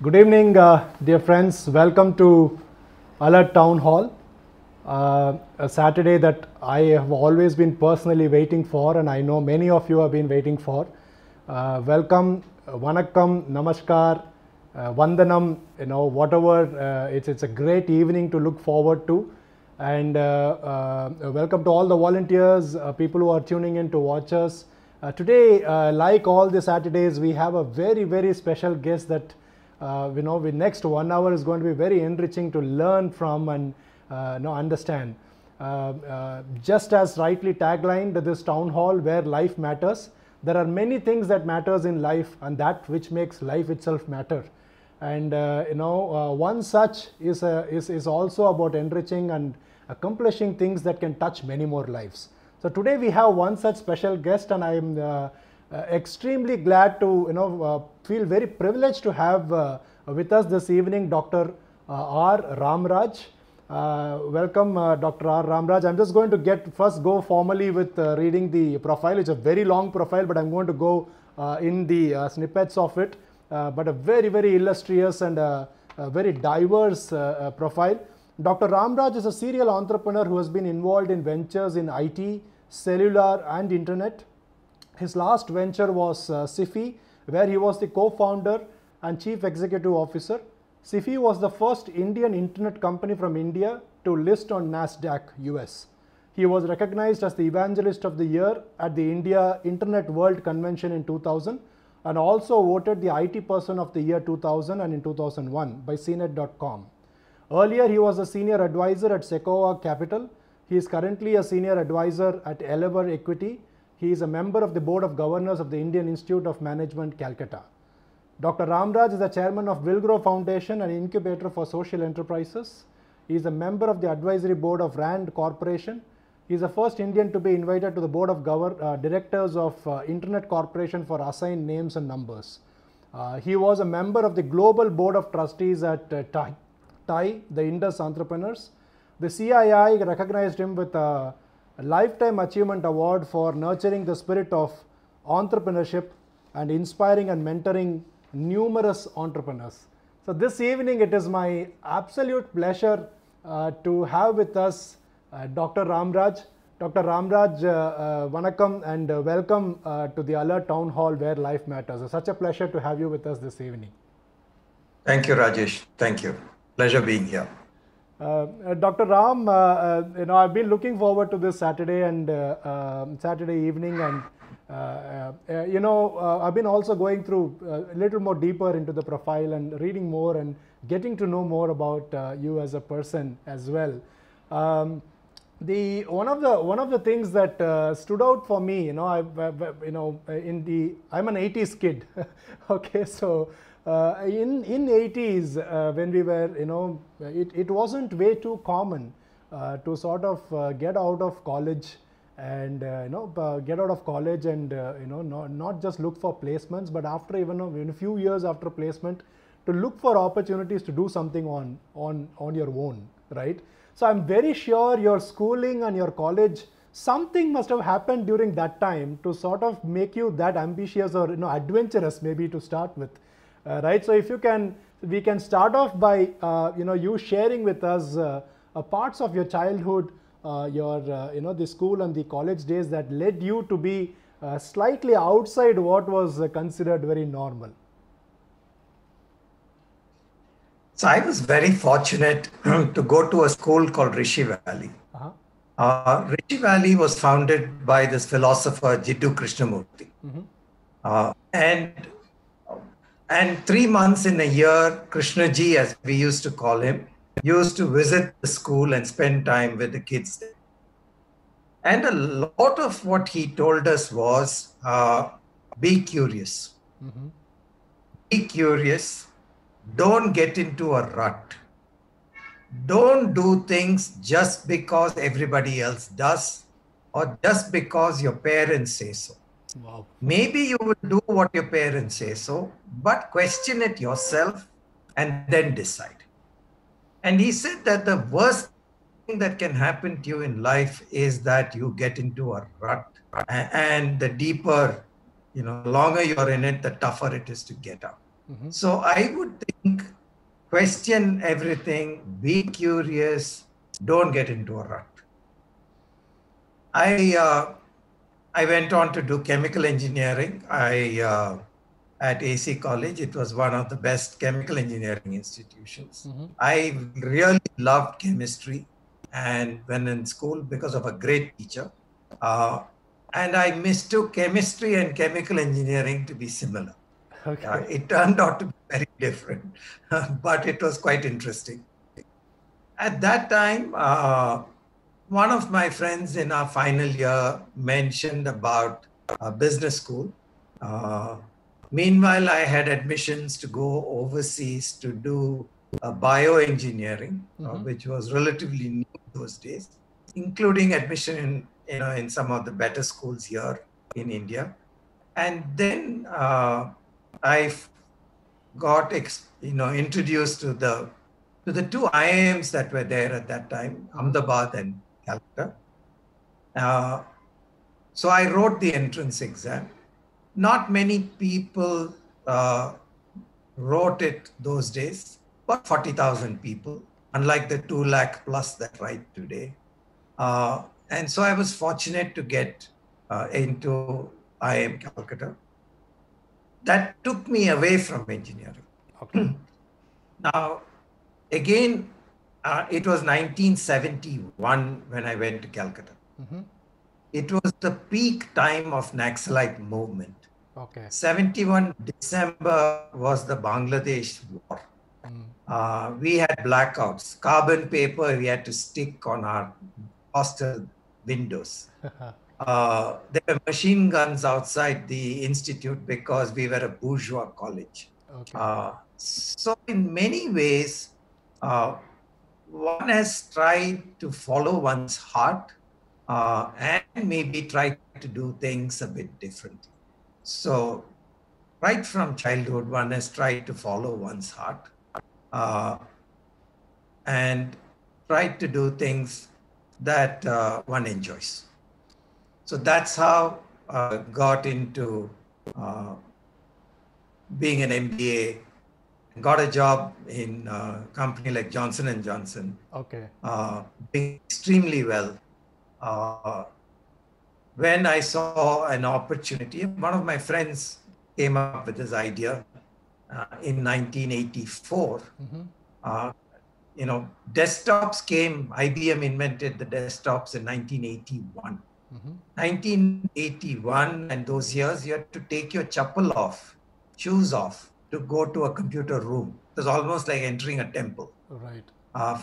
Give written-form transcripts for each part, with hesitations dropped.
Good evening, dear friends. Welcome to Alert Town Hall, a Saturday that I have always been personally waiting for, and I know many of you have been waiting for. Welcome, Vanakkam, Namaskar, Vandanam, whatever. It's a great evening to look forward to. And welcome to all the volunteers, people who are tuning in to watch us. Today, like all the Saturdays, we have a very, very special guest that the next 1 hour is going to be very enriching to learn from and understand. Just as rightly taglined this town hall where life matters, there are many things that matters in life and that which makes life itself matter. And one such is also about enriching and accomplishing things that can touch many more lives. So today we have one such special guest, and I am extremely glad to feel very privileged to have with us this evening Dr. R. Ramraj. Welcome, Dr. R. Ramraj. I'm just going to first go formally with reading the profile. It's a very long profile, but I'm going to go in the snippets of it. But a very, very illustrious and a very diverse profile. Dr. Ramraj is a serial entrepreneur who has been involved in ventures in IT, cellular and internet. His last venture was SIFI, where he was the co-founder and chief executive officer. SIFI was the first Indian internet company from India to list on NASDAQ US. He was recognized as the Evangelist of the Year at the India Internet World Convention in 2000 and also voted the IT Person of the Year 2000 and in 2001 by CNET.com. Earlier, he was a senior advisor at Sequoia Capital. He is currently a senior advisor at Elever Equity. He is a member of the Board of Governors of the Indian Institute of Management, Calcutta. Dr. Ramraj is the chairman of Willgrow Foundation, an incubator for social enterprises. He is a member of the advisory board of RAND Corporation. He is the first Indian to be invited to the board of directors of Internet Corporation for assigned names and numbers. He was a member of the global board of trustees at TIE, the Indus Entrepreneurs. The CII recognized him with a Lifetime Achievement Award for nurturing the spirit of entrepreneurship and inspiring and mentoring numerous entrepreneurs. So this evening, it is my absolute pleasure to have with us Dr. Ramraj. Dr. Ramraj, Vanakkam and welcome to the Alert Town Hall where life matters. It's such a pleasure to have you with us this evening. Thank you, Rajesh. Thank you. Pleasure being here. Dr. Ram, I've been looking forward to this Saturday and Saturday evening, and I've been also going through a little more deeper into the profile and reading more and getting to know more about you as a person as well. One of the things that stood out for me, I'm an 80s kid. Okay, so. In 80s, when we were, it wasn't way too common to sort of get out of college and, not just look for placements, but after even a few years after placement, to look for opportunities to do something on your own, right? So I'm very sure your schooling and your college, something must have happened during that time to sort of make you that ambitious or, adventurous maybe to start with. Right, so if you can, we can start off by you sharing with us parts of your childhood, the school and the college days that led you to be slightly outside what was considered very normal. So I was very fortunate to go to a school called Rishi Valley. Rishi Valley was founded by this philosopher Jiddu Krishnamurti, and 3 months in a year, Krishnaji, as we used to call him, used to visit the school and spend time with the kids there. And a lot of what he told us was, be curious. Be curious. Don't get into a rut. Don't do things just because everybody else does or just because your parents say so. Wow. Maybe you will do what your parents say so, but question it yourself and then decide. And he said that the worst thing that can happen to you in life is that you get into a rut, and the deeper, the longer you're in it, the tougher it is to get out. So I would think, question everything, be curious, don't get into a rut. I went on to do chemical engineering. At AC College, it was one of the best chemical engineering institutions. I really loved chemistry, and when in school because of a great teacher. Uh, and I mistook chemistry and chemical engineering to be similar. Okay. It turned out to be very different, but it was quite interesting. At that time, one of my friends in our final year mentioned about a business school. Uh, Meanwhile, I had admissions to go overseas to do bioengineering, which was relatively new those days, including admission in some of the better schools here in India. And then I got introduced to the two IIMs that were there at that time, Ahmedabad and Calcutta. Uh, so I wrote the entrance exam. Not many people wrote it those days, about 40,000 people, unlike the 2 lakh plus that write today. And so I was fortunate to get into IIM Calcutta. That took me away from engineering. Okay. Now, again, it was 1971 when I went to Calcutta. It was the peak time of Naxalite movement. Okay. 71 December was the Bangladesh war. We had blackouts, carbon paper we had to stick on our hostel windows. There were machine guns outside the institute because we were a bourgeois college. Okay. So in many ways, one has tried to follow one's heart and maybe try to do things a bit differently. So right from childhood, one has tried to follow one's heart and tried to do things that one enjoys. So that's how I got into being an MBA. Got a job in a company like Johnson & Johnson. Okay. Doing extremely well. When I saw an opportunity, one of my friends came up with this idea in 1984. Desktops came, IBM invented the desktops in 1981. 1981 and those years, you had to take your chappal off, shoes off to go to a computer room. It was almost like entering a temple. Right.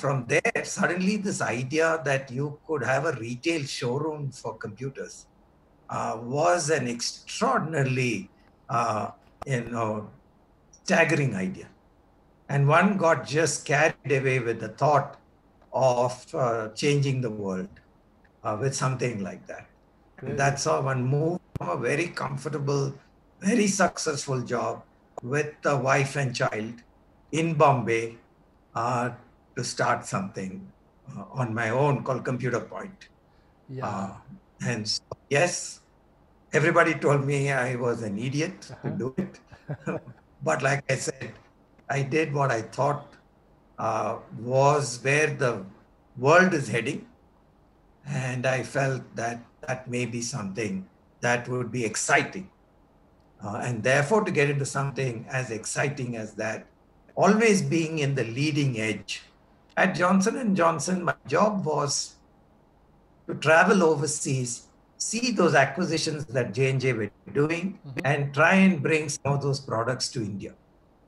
From there, suddenly this idea that you could have a retail showroom for computers was an extraordinarily, staggering idea. And one got just carried away with the thought of changing the world with something like that. And that's how one moved from a very comfortable, very successful job with a wife and child in Bombay to start something on my own called Computer Point. Yeah. And so, yes, everybody told me I was an idiot to do it. But like I said, I did what I thought was where the world is heading. And I felt that that may be something that would be exciting. And therefore, to get into something as exciting as that, always being in the leading edge. At Johnson & Johnson, my job was to travel overseas, see those acquisitions that J&J were doing, and try and bring some of those products to India.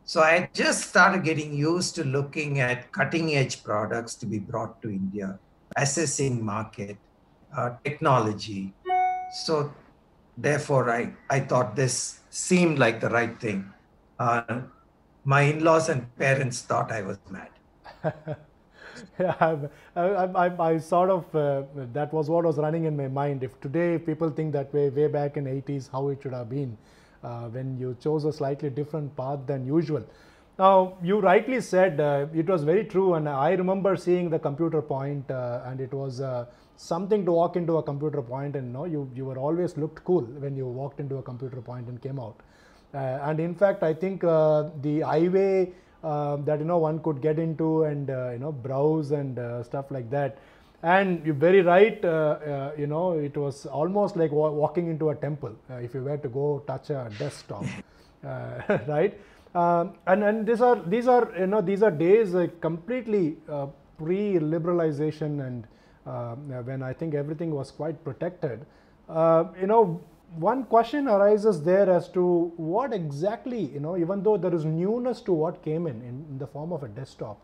So I just started getting used to looking at cutting edge products to be brought to India, assessing market, technology. So therefore, I thought this seemed like the right thing. My in-laws and parents thought I was mad. Yeah, I sort of, that was what was running in my mind. If today people think that way back in 80s, how it should have been when you chose a slightly different path than usual. Now, you rightly said it was very true, and I remember seeing the Computer Point, and it was something to walk into a Computer Point, and you were always looked cool when you walked into a Computer Point and came out. And in fact, I think the highway that one could get into and browse and stuff like that. And you're very right. It was almost like walking into a temple if you were to go touch a desktop, right? And these are days completely pre-liberalization and when I think everything was quite protected. One question arises there as to what exactly, even though there is newness to what came in the form of a desktop,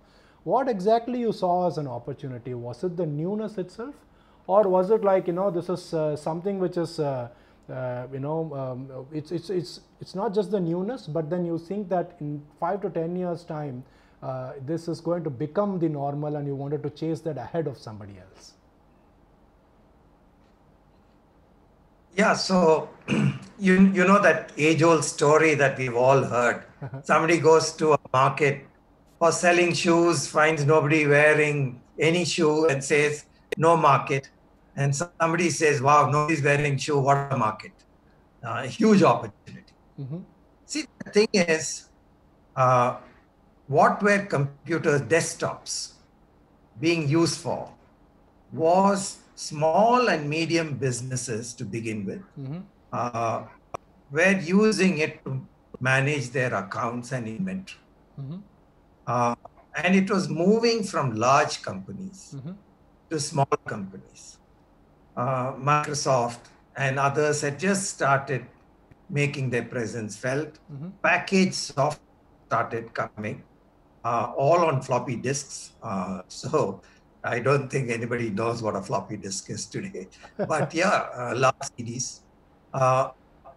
what exactly you saw as an opportunity? Was it the newness itself, or was it like, this is something which is, it's not just the newness, but then you think that in 5 to 10 years time, this is going to become the normal and you wanted to chase that ahead of somebody else? Yeah, so you know that age-old story that we've all heard. Somebody goes to a market for selling shoes, finds nobody wearing any shoe and says, no market. And somebody says, wow, nobody's wearing shoe, what a market. A huge opportunity. Mm-hmm. See, the thing is, what were computers, desktops, being used for was small and medium businesses to begin with, Mm-hmm. were using it to manage their accounts and inventory. Mm-hmm. And it was moving from large companies Mm-hmm. to small companies. Microsoft and others had just started making their presence felt. Mm-hmm. Packaged software started coming, all on floppy disks. So I don't think anybody knows what a floppy disk is today. But yeah, large CDs.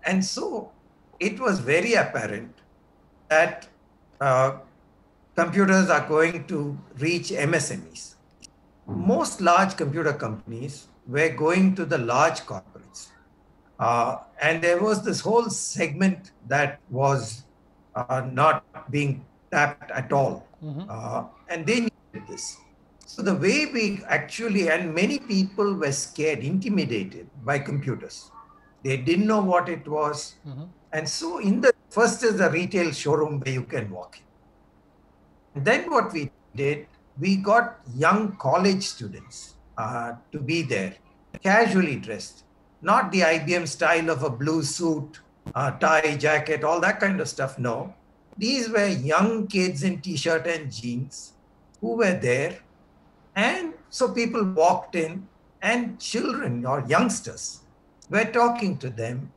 And so it was very apparent that computers are going to reach MSMEs. Most large computer companies were going to the large corporates. And there was this whole segment that was not being tapped at all. Mm-hmm. And they needed this. So the way we actually, and many people were scared, intimidated by computers. They didn't know what it was. Mm-hmm. And so first is the retail showroom where you can walk in. And then what we did, we got young college students to be there, casually dressed, not the IBM style of a blue suit, tie, jacket, all that kind of stuff. No, these were young kids in t-shirt and jeans who were there. And so people walked in and children or youngsters were talking to them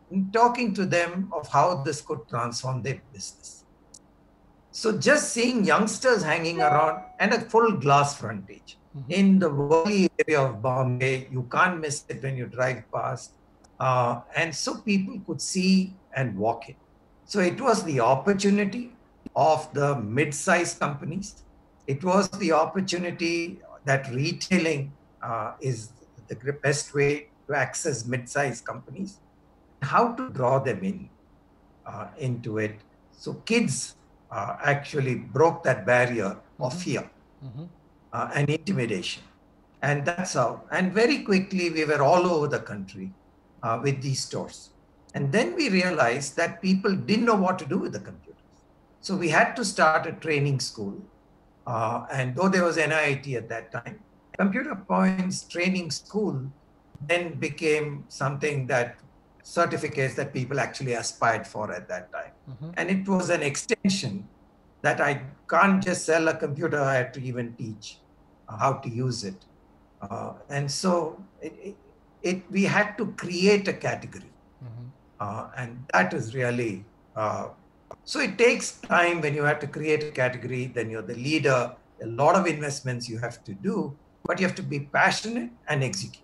of how this could transform their business. So just seeing youngsters hanging around and a full glass frontage in the Worli area of Bombay, you can't miss it when you drive past. And so people could see and walk in. So it was the opportunity of the mid-sized companies. It was the opportunity that retailing is the best way to access mid-sized companies. How to draw them into it. So kids actually broke that barrier of fear and intimidation. And that's how. And very quickly, we were all over the country with these stores. And then we realized that people didn't know what to do with the computers. So we had to start a training school. And though there was NIIT at that time, Computer Points Training School then became something that certificates that people actually aspired for at that time. And it was an extension that I can't just sell a computer, I had to even teach how to use it. And so we had to create a category. And that is really, so it takes time when you have to create a category, then you're the leader, a lot of investments you have to do, but you have to be passionate and execute.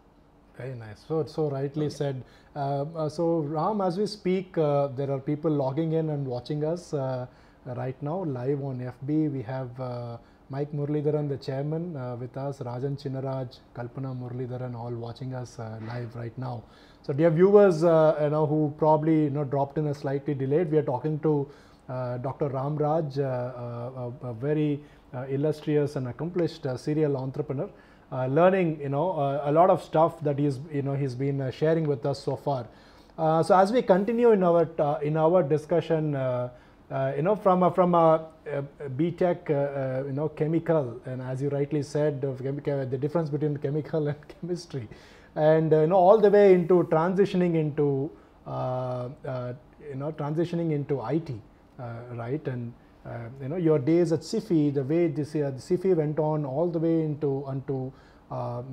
Very nice. So rightly said. So Ram, as we speak, there are people logging in and watching us right now live on FB. We have Mike Muralidharan, the chairman, with us, Rajan Chinnaraj, Kalpana Muralidharan, all watching us live right now. So dear viewers, who probably dropped in a slightly delayed, we are talking to Dr. Ram Raj, a very illustrious and accomplished serial entrepreneur. Learning, a lot of stuff that he's been sharing with us so far. So as we continue in our discussion, from a BTech, chemical, and as you rightly said, the difference between chemical and chemistry, and all the way into transitioning into IT, right? And your days at SIFI, the way the SIFI went on all the way onto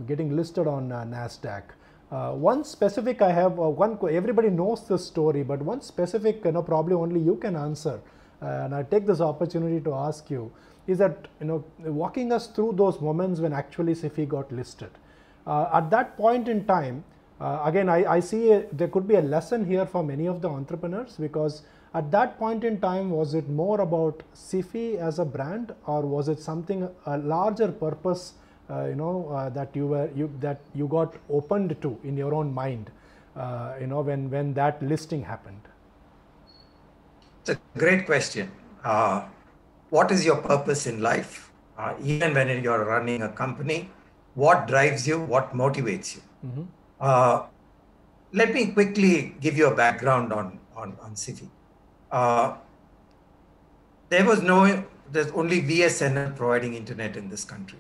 getting listed on NASDAQ. One specific I have, everybody knows this story, but one specific, probably only you can answer, and I take this opportunity to ask you, is that, walking us through those moments when actually SIFI got listed. At that point in time, again, I see there could be a lesson here for many of the entrepreneurs, because at that point in time, was it more about SIFI as a brand, or was it something, a larger purpose, that you got opened to in your own mind, when that listing happened? It's a great question. What is your purpose in life? Even when you're running a company, what drives you? What motivates you? Mm-hmm. Let me quickly give you a background on SIFI. There's only BSNL providing internet in this country.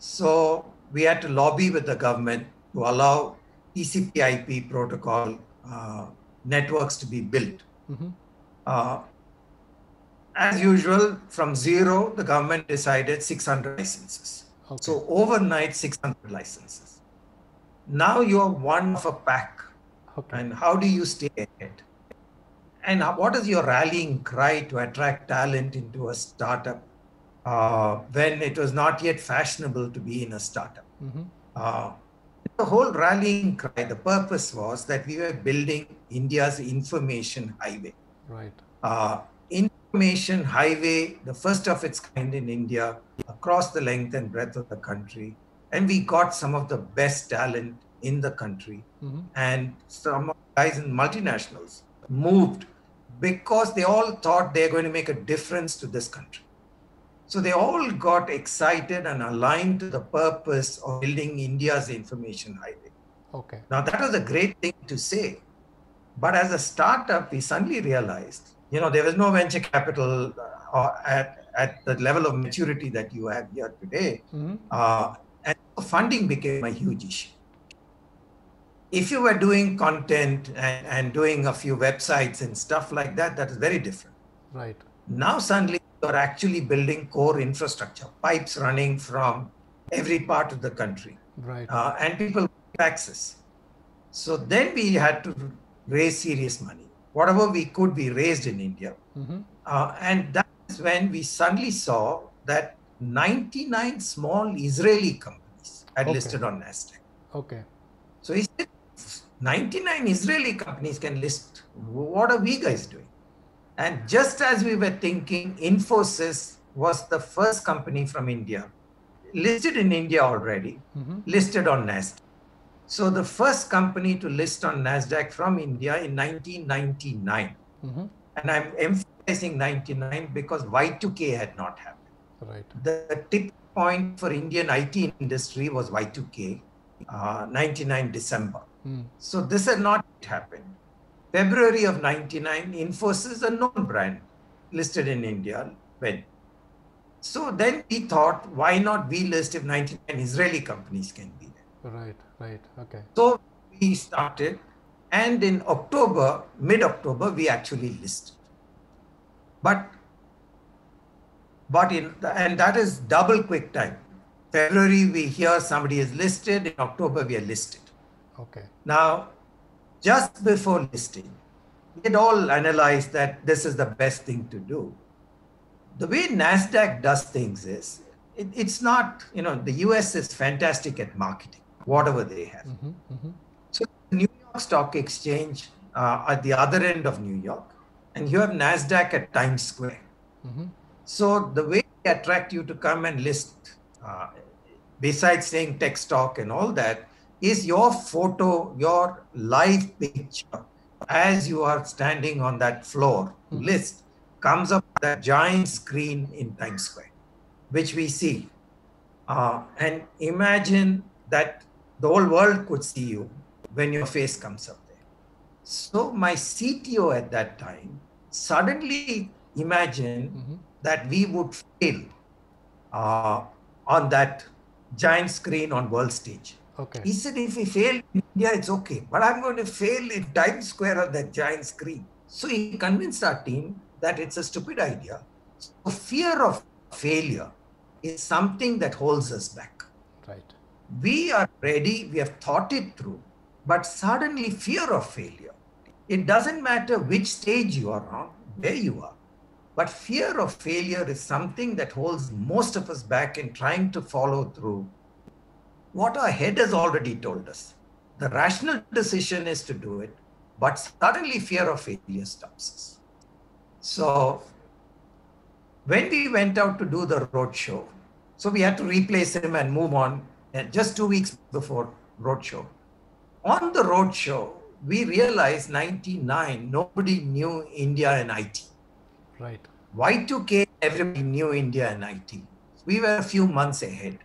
So we had to lobby with the government to allow TCP/IP protocol networks to be built. Mm-hmm. As usual, from zero, the government decided 600 licenses. Okay. So overnight, 600 licenses. Now you're one of a pack. Okay. And how do you stay ahead? And what is your rallying cry to attract talent into a startup when it was not yet fashionable to be in a startup? Mm-hmm. The whole rallying cry, the purpose was that we were building India's information highway. Right. Information highway, the first of its kind in India, across the length and breadth of the country. And we got some of the best talent in the country. Mm-hmm. And some guys in multinationals moved because they all thought they're going to make a difference to this country. So they all got excited and aligned to the purpose of building India's information highway. Okay. Now that was a great thing to say. But as a startup, we suddenly realized, there was no venture capital at the level of maturity that you have here today. Mm-hmm. And funding became a huge issue. If you were doing content and doing a few websites and stuff like that, that is very different. Right. Now suddenly you're actually building core infrastructure, pipes running from every part of the country. Right. And people have access. So then we had to raise serious money. Whatever we could, we raised in India. Mm-hmm. And that's when we suddenly saw that 99 small Israeli companies had listed on NASDAQ. Okay. So he said, 99 Israeli companies can list. What are we guys doing? And just as we were thinking, Infosys was the first company from India, listed in India already, mm-hmm. listed on NASDAQ. So the first company to list on NASDAQ from India in 1999. Mm-hmm. And I'm emphasizing 99 because Y2K had not happened. Right. The tip point for Indian IT industry was Y2K, 99 December. Mm. So this had not happened. February of 99, Infosys, a known brand, listed in India. So then we thought, why not we list if 99 Israeli companies can be there? Right, okay. So we started, and in October, mid-October, we actually listed. And that is double quick time. February, we hear somebody is listed. In October, we are listed. Okay. Now, just before listing, we had all analyzed that this is the best thing to do. The way NASDAQ does things is, it's not, the US is fantastic at marketing, whatever they have. Mm-hmm, mm-hmm. So the New York Stock Exchange at the other end of New York, and you have NASDAQ at Times Square. Mm-hmm. So the way they attract you to come and list, besides saying tech stock and all that, is your photo, your live picture, as you are standing on that floor to list, comes up that giant screen in Times Square, which we see. And imagine that the whole world could see you when your face comes up there. So my CTO at that time suddenly imagined that we would fail uh, on that giant screen on world stage. Okay. He said, if we fail in India, it's okay, but I'm going to fail in Times Square on that giant screen. So he convinced our team that it's a stupid idea. So fear of failure is something that holds us back. Right. We are ready, we have thought it through, but suddenly fear of failure. It doesn't matter which stage you are on, where you are. But fear of failure is something that holds most of us back in trying to follow through what our head has already told us. The rational decision is to do it, but suddenly fear of failure stops us. So when we went out to do the roadshow, so we had to replace him and move on just 2 weeks before roadshow. On the roadshow, we realized 99, nobody knew India and IT. Right. Y2K, everybody knew India and IT. We were a few months ahead.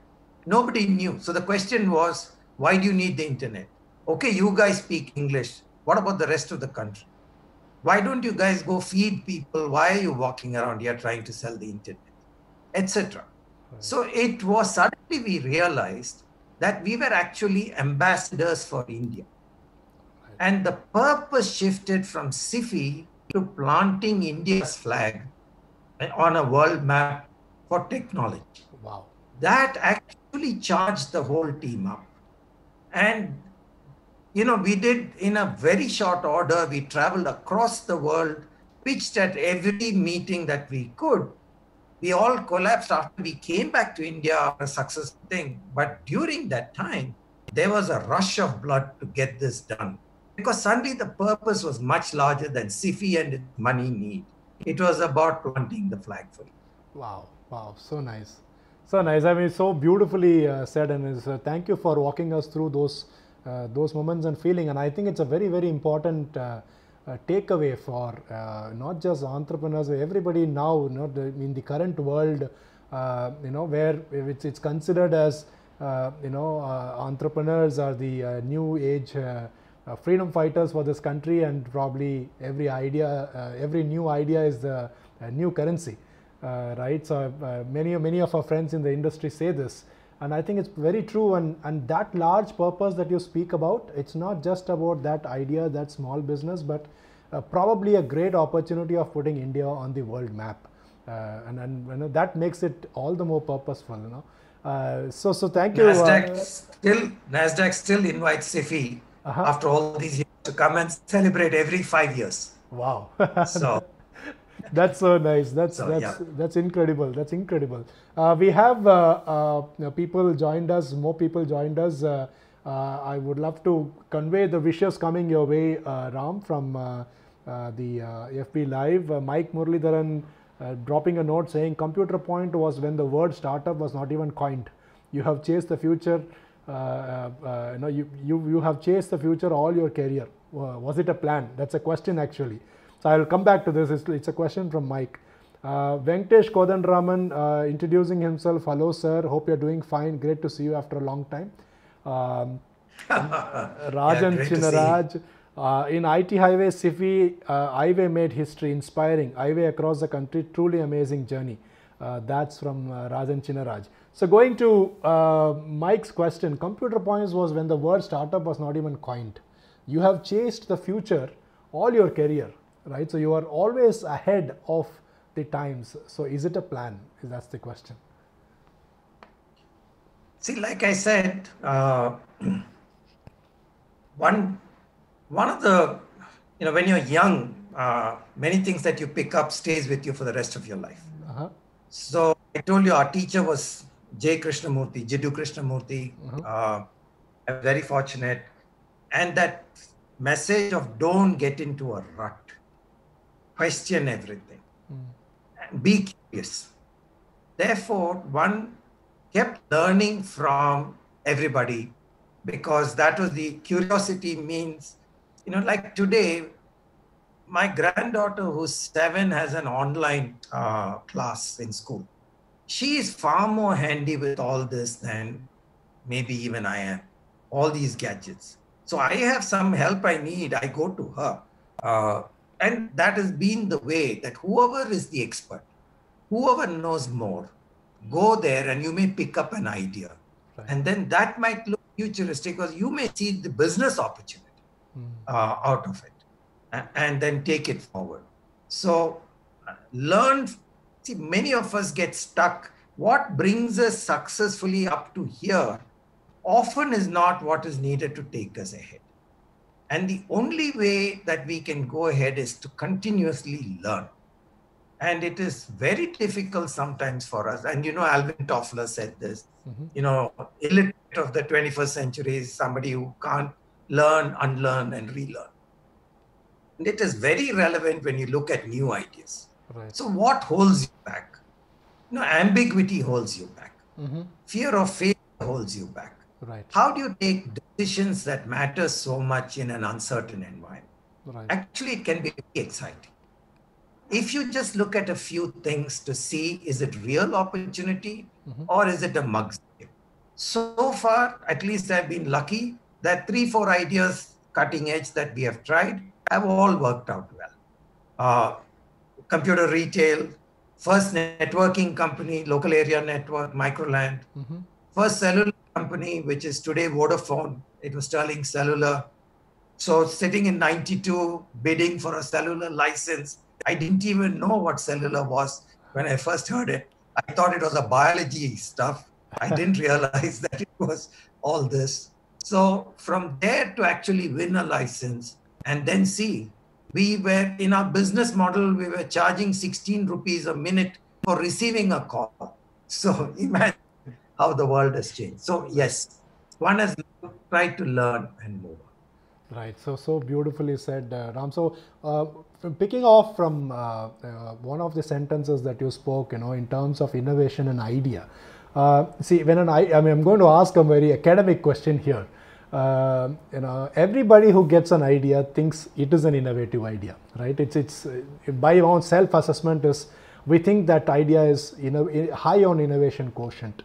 Nobody knew. So the question was, why do you need the internet? Okay, you guys speak English. What about the rest of the country? Why don't you guys go feed people? Why are you walking around here trying to sell the internet, etc.? So it was suddenly we realized that we were actually ambassadors for India. And the purpose shifted from SIFI to planting India's flag on a world map for technology. Wow. That actually charged the whole team up. And, you know, we did in a very short order, we traveled across the world, pitched at every meeting that we could. We all collapsed after we came back to India after a successful thing. But during that time, there was a rush of blood to get this done. Because suddenly the purpose was much larger than SIFI and its money need. It was about planting the flag for you. Wow, wow, so nice. So nice. I mean, so beautifully said, and thank you for walking us through those moments and feeling. And I think it's a very, very important takeaway for not just entrepreneurs, everybody now, in the current world, where it's considered as, entrepreneurs are the new age freedom fighters for this country, and probably every new idea is the new currency. Right, so many of our friends in the industry say this, and I think it's very true. And that large purpose that you speak about, it's not just about that idea, that small business, but probably a great opportunity of putting India on the world map, and that makes it all the more purposeful. So thank you. NASDAQ still invites SIFI after all these years to come and celebrate every 5 years. Wow. So. That's so nice. That's incredible. That's incredible. We have people joined us. More people joined us. I would love to convey the wishes coming your way, Ram, from the FB Live. Mike Muralidharan dropping a note saying, "Computer Point was when the word startup was not even coined. You have chased the future. You have chased the future all your career. Was it a plan?" That's a question actually. So I will come back to this. It's a question from Mike. Venkatesh Kodandraman introducing himself. Hello, sir. Hope you're doing fine. Great to see you after a long time. Rajan Chinaraj. In IT Highway, SIFI Highway made history, inspiring. Highway across the country, truly amazing journey. That's from Rajan Chinaraj. So going to Mike's question, Computer Points was when the word startup was not even coined. You have chased the future all your career. Right, so you are always ahead of the times. So is it a plan? That's the question. See, like I said, one of the, when you're young, many things that you pick up stays with you for the rest of your life. So I told you our teacher was J. Krishnamurthy, Jiddu Krishnamurthy. I'm very fortunate. And that message of don't get into a rut. Question everything. And be curious. Therefore, one kept learning from everybody, because that was the curiosity means, like today, my granddaughter who's 7 has an online class in school. She is far more handy with all this than maybe even I am, all these gadgets. So I have some help I need, I go to her. And that has been the way that whoever is the expert, whoever knows more, go there and you may pick up an idea. Right. And then that might look futuristic because you may see the business opportunity out of it and then take it forward. So learn. See, many of us get stuck. What brings us successfully up to here often is not what is needed to take us ahead. And the only way that we can go ahead is to continuously learn. And it is very difficult sometimes for us. And Alvin Toffler said this, illiterate of the 21st century is somebody who can't learn, unlearn, and relearn. And it is very relevant when you look at new ideas. Right. So what holds you back? Ambiguity holds you back. Fear of failure holds you back. Right. How do you take decisions that matter so much in an uncertain environment? Right. Actually, it can be very exciting. If you just look at a few things to see, is it real opportunity or is it a mug game? So far, at least I've been lucky that 3-4 ideas cutting edge that we have tried have all worked out well. Computer retail, first networking company, local area network, Microland, first cellular company, which is today Vodafone. It was Sterling Cellular. So sitting in 92, bidding for a cellular license. I didn't even know what cellular was when I first heard it. I thought it was a biology stuff. I didn't realize that it was all this. So from there to actually win a license and then see, we were in our business model, we were charging 16 rupees a minute for receiving a call. So imagine how the world has changed. So yes, one has tried to learn and move on. Right. So beautifully said, Ram. So picking off from one of the sentences that you spoke, in terms of innovation and idea. See, I'm going to ask a very academic question here. Everybody who gets an idea thinks it is an innovative idea, right? It's by our own self-assessment is we think that idea is high on innovation quotient.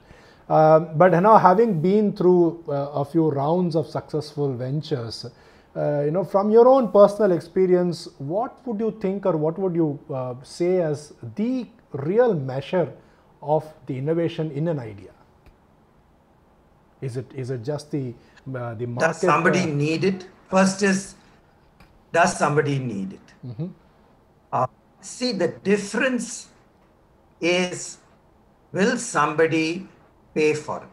But having been through a few rounds of successful ventures, from your own personal experience, what would you think or what would you say as the real measure of the innovation in an idea? Is it just the market? Does somebody need it? First is, does somebody need it? See, the difference is, will somebody pay for it?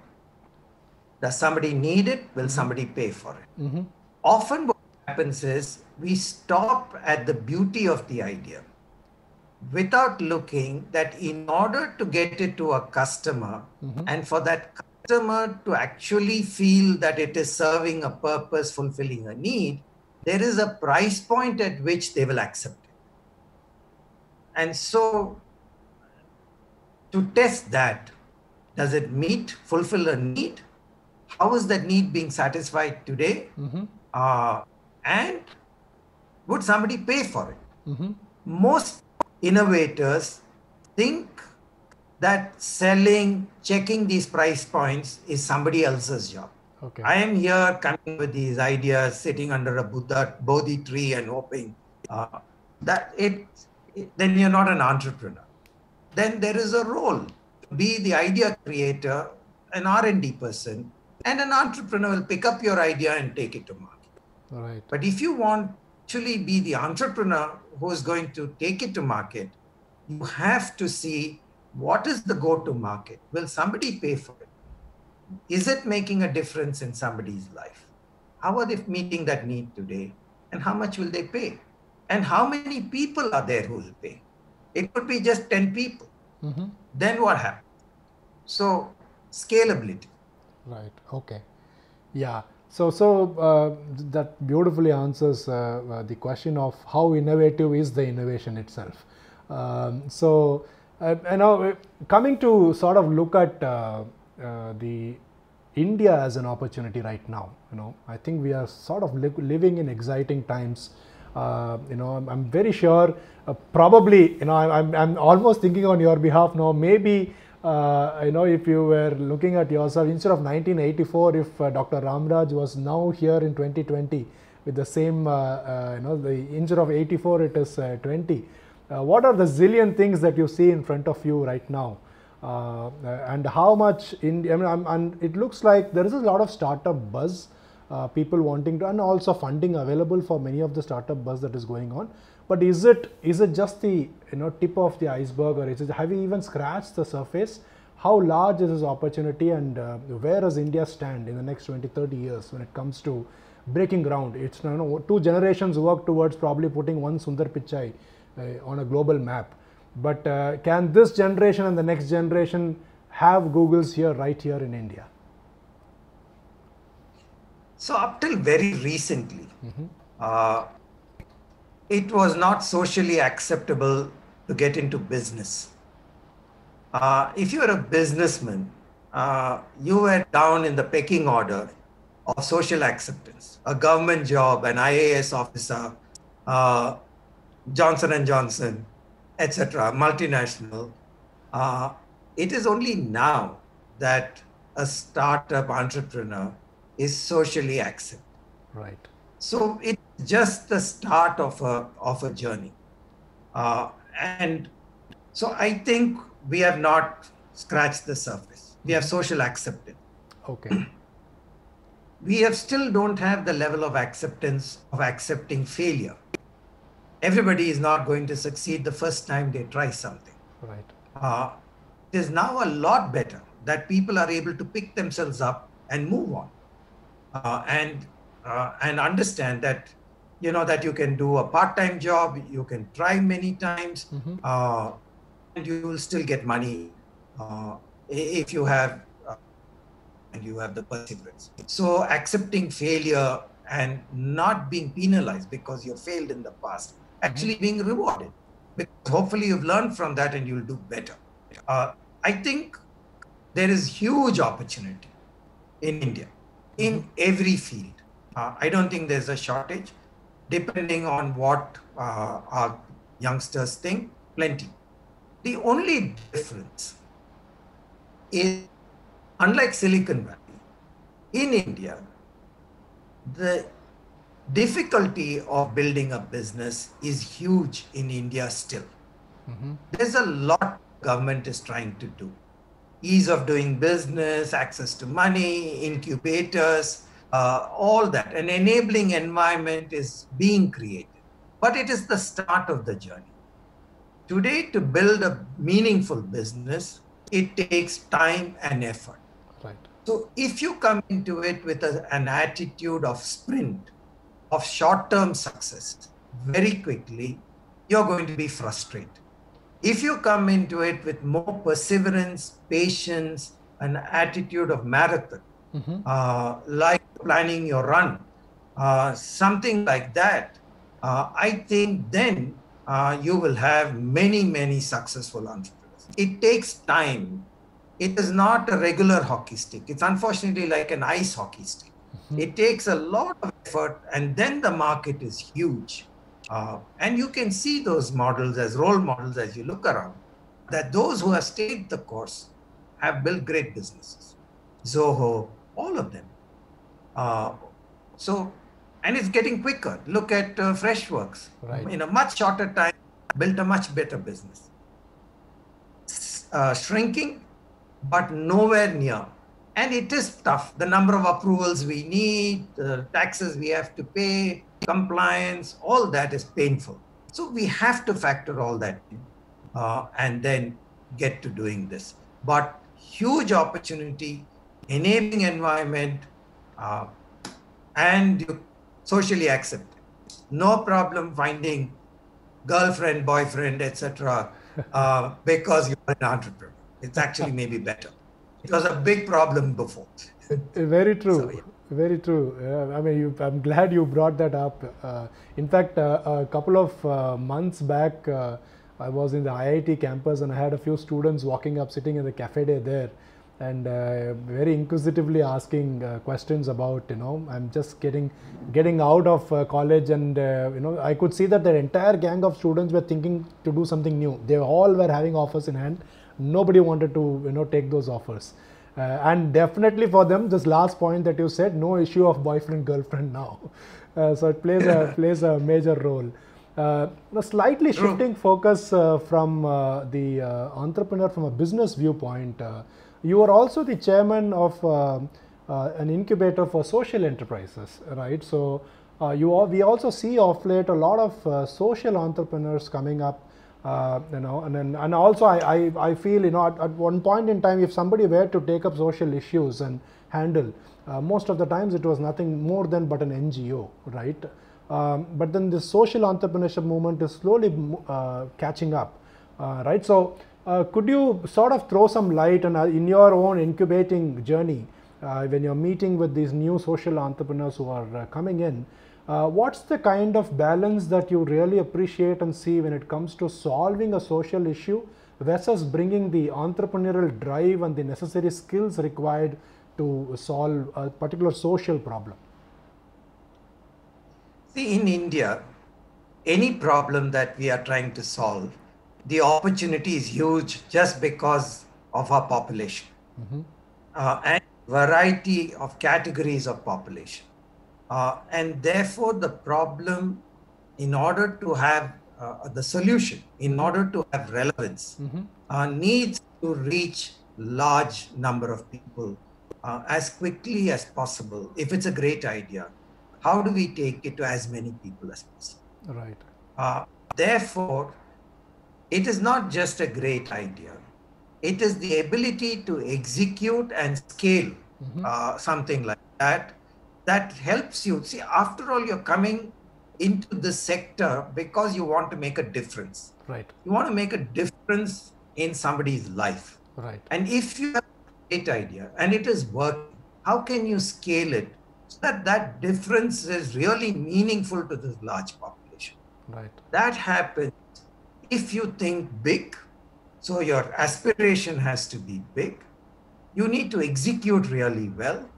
Does somebody need it? Will somebody pay for it? Often what happens is we stop at the beauty of the idea without looking that in order to get it to a customer and for that customer to actually feel that it is serving a purpose, fulfilling a need, there is a price point at which they will accept it. And so to test that, does it fulfill a need? How is that need being satisfied today? And would somebody pay for it? Most innovators think that selling, checking these price points is somebody else's job. Okay. I am here coming with these ideas, sitting under a Bodhi tree and hoping then you're not an entrepreneur. Then there is a role to be the idea creator, an R&D person, and an entrepreneur will pick up your idea and take it to market. Right. But if you want to actually be the entrepreneur who is going to take it to market, you have to see what is the go-to market. Will somebody pay for it? Is it making a difference in somebody's life? How are they meeting that need today? And how much will they pay? And how many people are there who will pay? It could be just 10 people. Then what happens? So scalability. Right. Okay. Yeah. So that beautifully answers the question of how innovative is the innovation itself. Coming to sort of look at the India as an opportunity right now, I think we are sort of living in exciting times. I'm very sure, probably, I'm almost thinking on your behalf now, maybe if you were looking at yourself, instead of 1984, if Dr. Ramraj was now here in 2020 with the same, instead of 84, it is 20. What are the zillion things that you see in front of you right now? And how much it looks like there is a lot of startup buzz, people wanting to, and also funding available for many of the startup buzz that is going on. But is it just the tip of the iceberg, or have we even scratched the surface? How large is this opportunity, and where does India stand in the next 20-30 years when it comes to breaking ground? It's two generations work towards probably putting one Sundar Pichai on a global map. But can this generation and the next generation have Googles right here in India? So up till very recently, it was not socially acceptable to get into business. If you were a businessman, you were down in the pecking order of social acceptance. A government job, an IAS officer, Johnson & Johnson, etc., multinational. It is only now that a startup entrepreneur is socially accepted. Right. So it's just the start of a journey. And so I think we have not scratched the surface. We have social acceptance. Okay. We still don't have the level of acceptance of accepting failure. Everybody is not going to succeed the first time they try something. Right. It is now a lot better that people are able to pick themselves up and move on, and understand that that you can do a part-time job, you can try many times, and you will still get money if you have and you have the perseverance. So accepting failure and not being penalized because you failed in the past, actually being rewarded, because hopefully you've learned from that and you'll do better. I think there is huge opportunity in India in every field. I don't think there's a shortage. Depending on what our youngsters think, plenty. The only difference is, unlike Silicon Valley, in India, the difficulty of building a business is huge in India still. There's a lot government is trying to do. Ease of doing business, access to money, incubators, all that. An enabling environment is being created. But it is the start of the journey. Today, to build a meaningful business, it takes time and effort. Right. So if you come into it with an attitude of sprint, of short-term success, very quickly, you're going to be frustrated. If you come into it with more perseverance, patience, an attitude of marathon, like planning your run, something like that, I think then you will have many, many successful entrepreneurs. It takes time. It is not a regular hockey stick. It's unfortunately like an ice hockey stick. It takes a lot of effort, and then the market is huge. And you can see those models as role models as you look around, that those who have stayed the course have built great businesses. Zoho, all of them. And it's getting quicker. Look at Freshworks. Right. In a much shorter time, built a much better business. Shrinking, but nowhere near. And it is tough. The number of approvals we need, the taxes we have to pay, compliance, all that is painful. So we have to factor all that in and then get to doing this. But huge opportunity, enabling environment, and you socially accepted. No problem finding girlfriend, boyfriend, etc. Because you're an entrepreneur. It's actually maybe better. It was a big problem before. Very true. So, yeah. Very true. I mean, I'm glad you brought that up. In fact, a couple of months back, I was in the IIT campus and I had a few students walking up, sitting in the cafe day there, and very inquisitively asking questions about, I'm just getting out of college, and I could see that the entire gang of students were thinking to do something new. They all were having offers in hand, nobody wanted to take those offers. And definitely for them, this last point that you said, no issue of boyfriend girlfriend now. So it plays a major role. Slightly shifting focus from the entrepreneur from a business viewpoint, you are also the chairman of an incubator for social enterprises, right? So we also see of late a lot of social entrepreneurs coming up. And also I feel at one point in time, if somebody were to take up social issues and handle, most of the times it was nothing more than but an NGO, right? But then the social entrepreneurship movement is slowly catching up, right? So could you sort of throw some light on in your own incubating journey, when you're meeting with these new social entrepreneurs who are coming in, what's the kind of balance that you really appreciate and see when it comes to solving a social issue versus bringing the entrepreneurial drive and the necessary skills required to solve a particular social problem? See, in India, any problem that we are trying to solve, the opportunity is huge just because of our population and variety of categories of population. And therefore, the problem, in order to have the solution, in order to have relevance, needs to reach large number of people as quickly as possible. If it's a great idea, how do we take it to as many people as possible? Right. Therefore, it is not just a great idea. It is the ability to execute and scale something like that helps you. See, after all, you're coming into this sector because you want to make a difference. Right. You want to make a difference in somebody's life. Right. And if you have a great idea and it is working, how can you scale it so that that difference is really meaningful to this large population? Right. That happens if you think big. So your aspiration has to be big. You need to execute really well.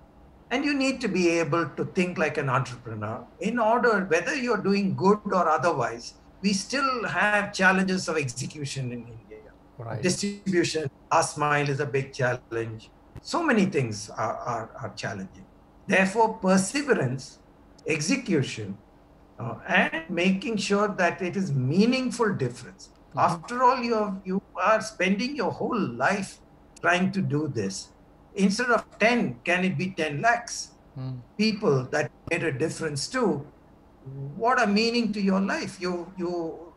And you need to be able to think like an entrepreneur in order, whether you're doing good or otherwise, we still have challenges of execution in India. Right. Distribution, last mile is a big challenge. So many things are challenging. Therefore, perseverance, execution, and making sure that it is meaningful difference. After all, you are spending your whole life trying to do this. Instead of 10, can it be 10 lakhs people that made a difference too? What a meaning to your life. You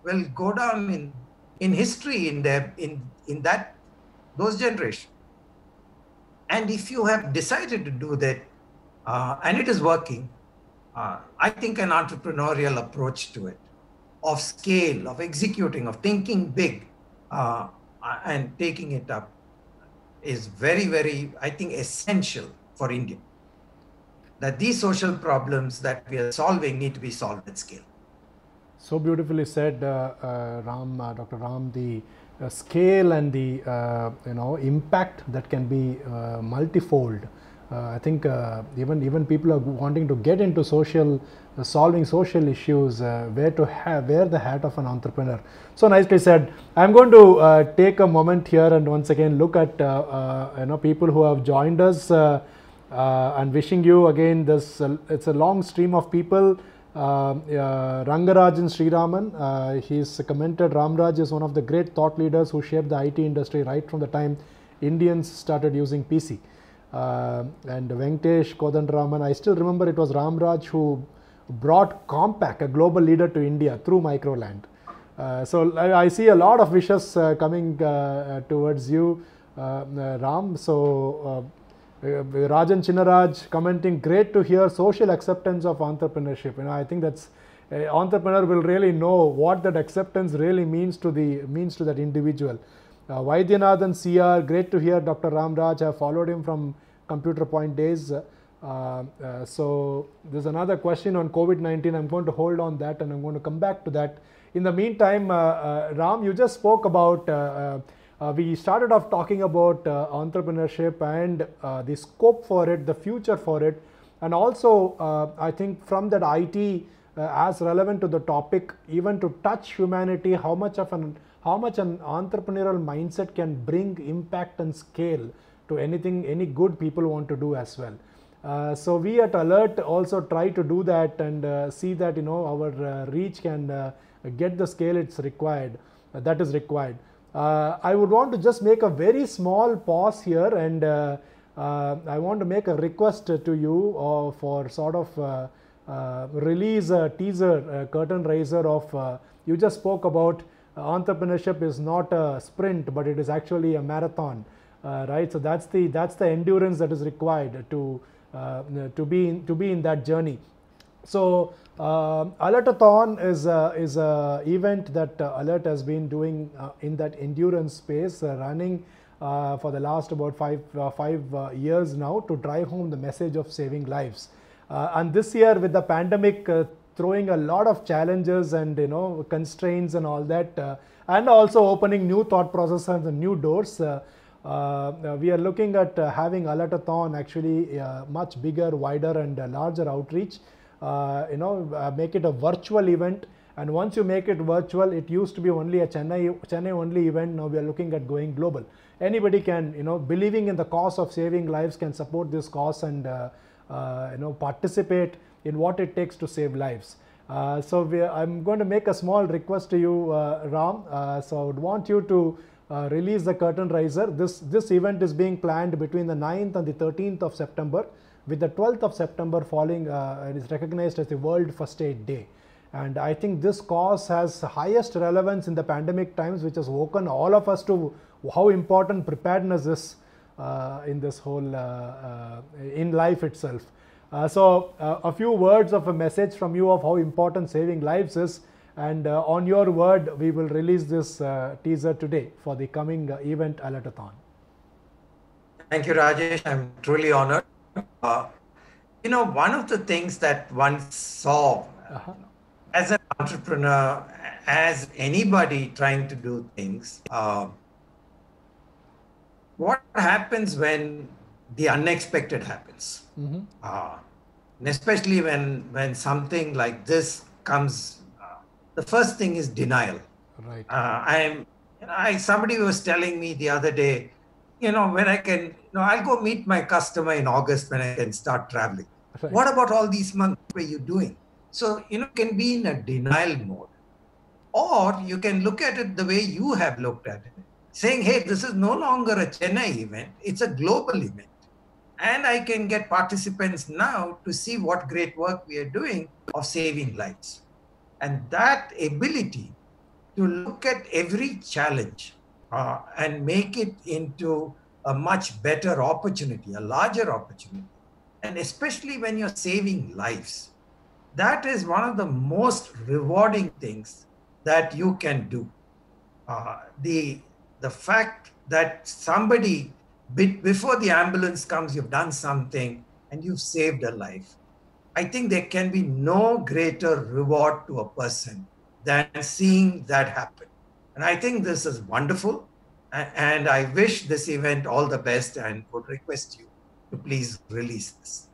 will go down in history in those generations. And if you have decided to do that and it is working, I think an entrepreneurial approach to it, of scale, of executing, of thinking big and taking it up, is very, very, I think, essential for India. That these social problems that we are solving need to be solved at scale. So beautifully said, Ram, Dr. Ram. The scale and the impact that can be multifold. I think even people are wanting to get into solving social issues, wear the hat of an entrepreneur. So nicely said. I'm going to take a moment here and once again look at people who have joined us and wishing you again this. It's a long stream of people. Rangarajan Sriraman, he's commented, Ramraj is one of the great thought leaders who shaped the IT industry right from the time Indians started using PC. And Venkatesh Kodandraman, I still remember it was Ramraj who brought Compaq, a global leader, to India through Microland. So I see a lot of wishes coming towards you, Ram. So Rajan Chinnaraj commenting, great to hear social acceptance of entrepreneurship. I think that's entrepreneur will really know what that acceptance really means to that individual. Vaidyanathan CR, great to hear Dr. Ramraj. I have followed him from Computer Point days. So there's another question on COVID-19. I'm going to hold on that and I'm going to come back to that. In the meantime, Ram, you just spoke about, we started off talking about entrepreneurship and the scope for it, the future for it. And also, I think from that IT as relevant to the topic, even to touch humanity, how much an entrepreneurial mindset can bring impact and scale to anything any good people want to do as well. So we at Alert also try to do that and see that our reach can get the scale it's required, that is required. I would want to just make a very small pause here, and I want to make a request to you for sort of release a teaser, curtain raiser of you just spoke about entrepreneurship is not a sprint, but it is actually a marathon, right? So that's the endurance that is required to be in that journey. So Alertathon is a event that Alert has been doing in that endurance space, running for the last about five years now, to drive home the message of saving lives. And this year, with the pandemic throwing a lot of challenges and constraints and all that, and also opening new thought processes and new doors, we are looking at having Alertathon actually much bigger, wider and larger outreach. Make it a virtual event, and once you make it virtual, it used to be only a Chennai only event. Now we are looking at going global. Anybody can, believing in the cause of saving lives, can support this cause and participate in what it takes to save lives. So I'm going to make a small request to you, Ram. So I would want you to release the curtain raiser. This event is being planned between the 9th and the 13th of September, with the 12th of September falling, it is recognized as the World First Aid Day. And I think this cause has highest relevance in the pandemic times, which has woken all of us to how important preparedness is in this whole, in life itself. So a few words of a message from you of how important saving lives is, and on your word, we will release this teaser today for the coming event Alertathon. Thank you, Rajesh. I'm truly honored. One of the things that one saw as an entrepreneur, as anybody trying to do things, what happens when the unexpected happens? And especially when something like this comes, the first thing is denial. Right. Somebody was telling me the other day, when I can, I'll go meet my customer in August when I can start traveling. Right. What about all these months? What are you doing? So, can be in a denial mode. Or you can look at it the way you have looked at it, saying, hey, this is no longer a Chennai event, it's a global event. And I can get participants now to see what great work we are doing of saving lives. And that ability to look at every challenge and make it into a much better opportunity, a larger opportunity. And especially when you're saving lives, that is one of the most rewarding things that you can do. The fact that somebody, before the ambulance comes, you've done something and you've saved a life. I think there can be no greater reward to a person than seeing that happen. And I think this is wonderful. And I wish this event all the best and would request you to please release this.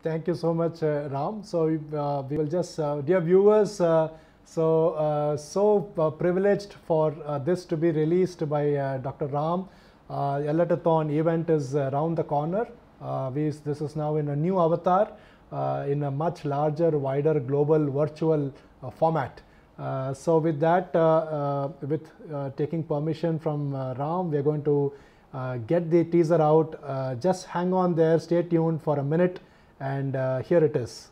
Thank you so much, Ram. So we will just, dear viewers, so privileged for this to be released by Dr. Ram. Alertathon event is around the corner. This is now in a new avatar, in a much larger, wider, global, virtual format. So with that, with taking permission from Ram, we are going to get the teaser out. Just hang on there, stay tuned for a minute, and here it is.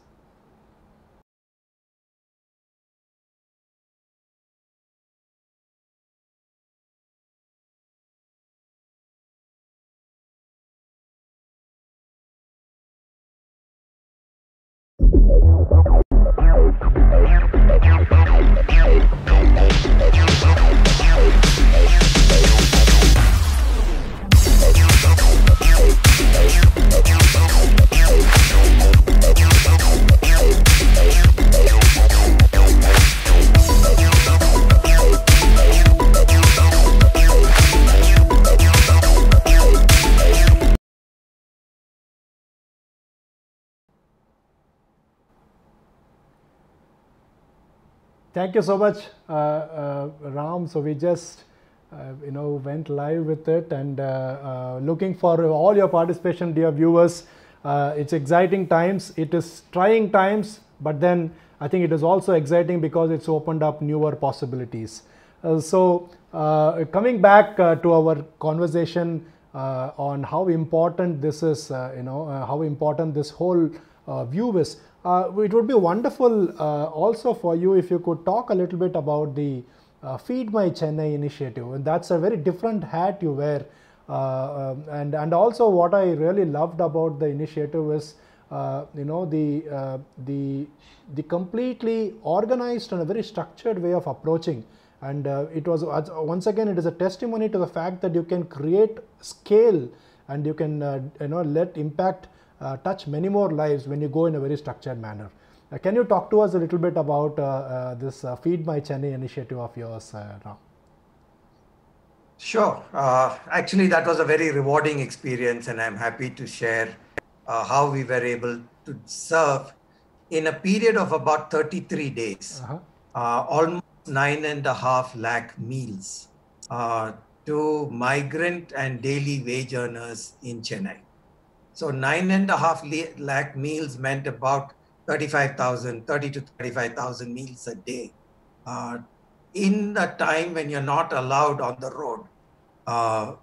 Thank you so much, Ram. So we just, went live with it, and looking for all your participation, dear viewers. It's exciting times. It is trying times, but then I think it is also exciting because it's opened up newer possibilities. Coming back to our conversation on how important this is, how important this whole view is. It would be wonderful also for you if you could talk a little bit about the Feed My Chennai initiative, and that's a very different hat you wear. And also what I really loved about the initiative is the completely organized and a very structured way of approaching. And it was once again, it is a testimony to the fact that you can create scale, and you can let impact touch many more lives when you go in a very structured manner. Can you talk to us a little bit about this Feed My Chennai initiative of yours, Ram? Sure. Actually, that was a very rewarding experience, and I'm happy to share how we were able to serve in a period of about 33 days, almost 9.5 lakh meals to migrant and daily wage earners in Chennai. So 9.5 lakh meals meant about 30 to 35,000 meals a day in a time when you're not allowed on the road,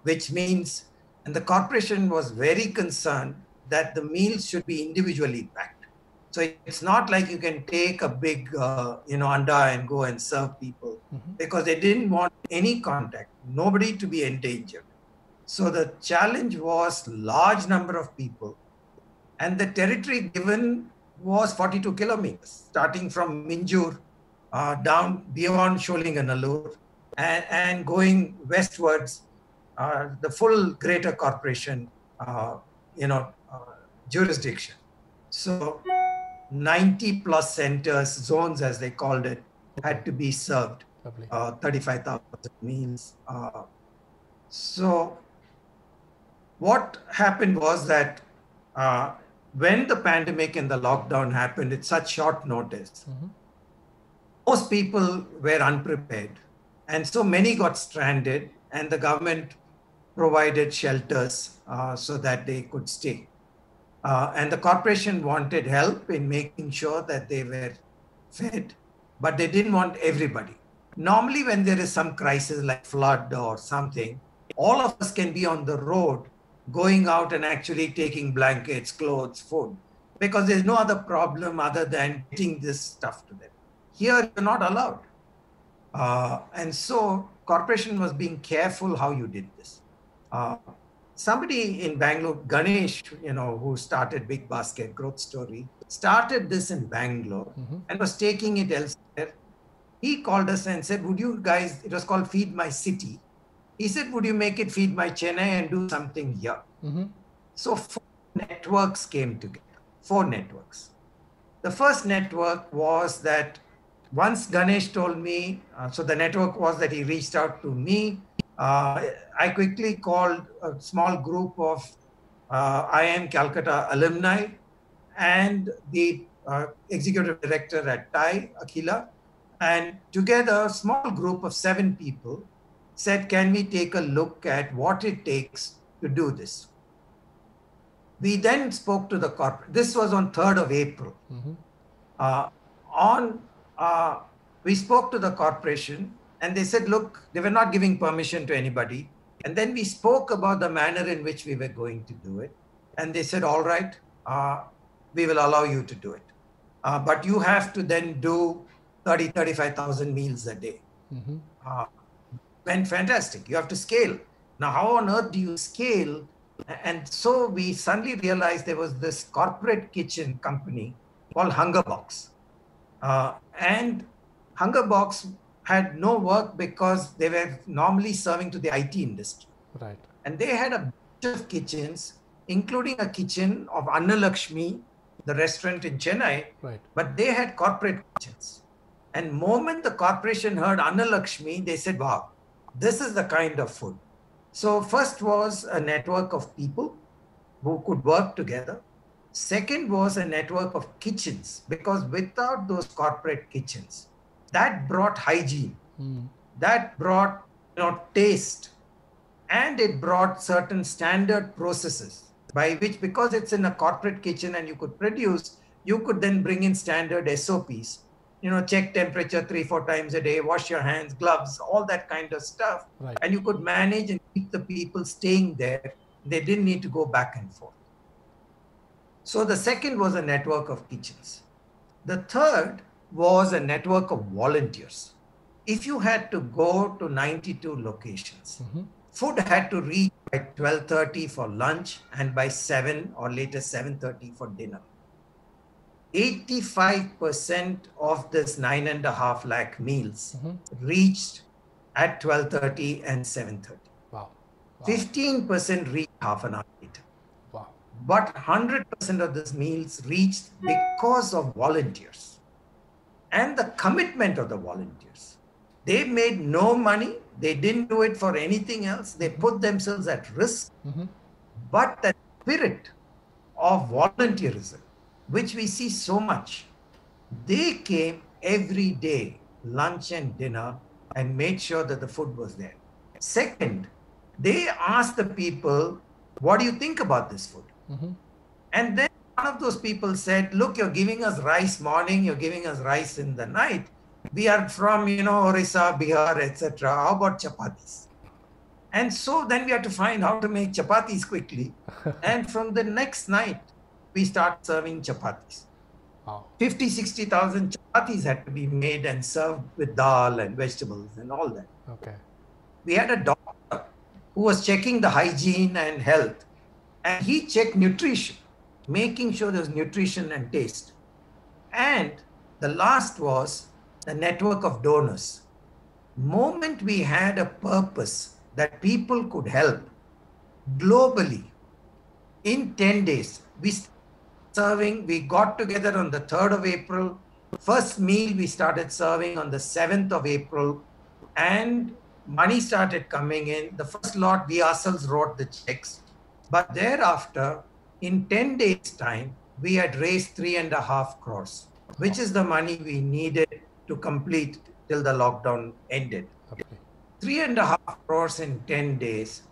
which means, and the corporation was very concerned that the meals should be individually packed. So it's not like you can take a big, anda and go and serve people, because they didn't want any contact, nobody to be endangered. So the challenge was large number of people, and the territory given was 42 kilometers, starting from Minjur down beyond Sholinganallur and going westwards, the full greater corporation, jurisdiction. So 90 plus centers, zones as they called it, had to be served, 35,000 meals. So what happened was that when the pandemic and the lockdown happened at such short notice, most people were unprepared. And so many got stranded, and the government provided shelters so that they could stay. And the corporation wanted help in making sure that they were fed, but they didn't want everybody. Normally, when there is some crisis like flood or something, all of us can be on the road going out and actually taking blankets, clothes, food, because there's no other problem other than getting this stuff to them. Here, you're not allowed. And so corporation was being careful how you did this. Somebody in Bangalore, Ganesh, who started Big Basket Growth Story, started this in Bangalore and was taking it elsewhere. He called us and said, would you guys, it was called Feed My City. He said, would you make it Feed My Chennai and do something here? So 4 networks came together, 4 networks. The first network was that once Ganesh told me, so the network was that he reached out to me. I quickly called a small group of IIM Calcutta alumni and the executive director at TIE, Akhila. And together, a small group of 7 people said, can we take a look at what it takes to do this? We then spoke to the corporate. This was on 3rd of April. We spoke to the corporation, and they said, look, they were not giving permission to anybody. And then we spoke about the manner in which we were going to do it. And they said, all right, we will allow you to do it. But you have to then do 35,000 meals a day. And fantastic, you have to scale. Now, how on earth do you scale? And so we suddenly realized there was this corporate kitchen company called Hungerbox. And Hungerbox had no work because they were normally serving to the IT industry. Right. And they had a bunch of kitchens, including a kitchen of Annalakshmi, the restaurant in Chennai. Right. But they had corporate kitchens. And moment the corporation heard Annalakshmi, they said, wow, this is the kind of food. So first was a network of people who could work together. Second was a network of kitchens, because without those corporate kitchens, That brought hygiene. That brought, taste. And it brought certain standard processes by which, because it's in a corporate kitchen and you could produce, you could then bring in standard SOPs. Check temperature 3-4 times a day, wash your hands, gloves, all that kind of stuff. Right. And you could manage and keep the people staying there. They didn't need to go back and forth. So the second was a network of kitchens. The third was a network of volunteers. If you had to go to 92 locations, food had to reach by 12:30 for lunch and by 7 or later 7:30 for dinner. 85% of this 9.5 lakh meals reached at 12:30 and 7:30. Wow. 15% reached half an hour later. Wow. But 100% of these meals reached because of volunteers and the commitment of the volunteers. They made no money. They didn't do it for anything else. They put themselves at risk. But the spirit of volunteerism, which we see so much, they came every day, lunch and dinner, and made sure that the food was there. Second, they asked the people, what do you think about this food? And then one of those people said, look, you're giving us rice morning, you're giving us rice in the night. We are from, Orissa, Bihar, etc. How about chapatis? And so then we had to find how to make chapatis quickly. And from the next night, we start serving chapatis. Wow. 50,000-60,000 chapatis had to be made and served with dal and vegetables and all that. Okay. We had a doctor who was checking the hygiene and health, and he checked nutrition, making sure there was nutrition and taste. And the last was the network of donors. Moment we had a purpose that people could help globally, in 10 days, we got together on the 3rd of April. First meal we started serving on the 7th of April, and money started coming in. The first lot, we ourselves wrote the checks. But thereafter, in 10 days' time, we had raised 3.5 crores, which is the money we needed to complete till the lockdown ended. Okay. 3.5 crores in 10 days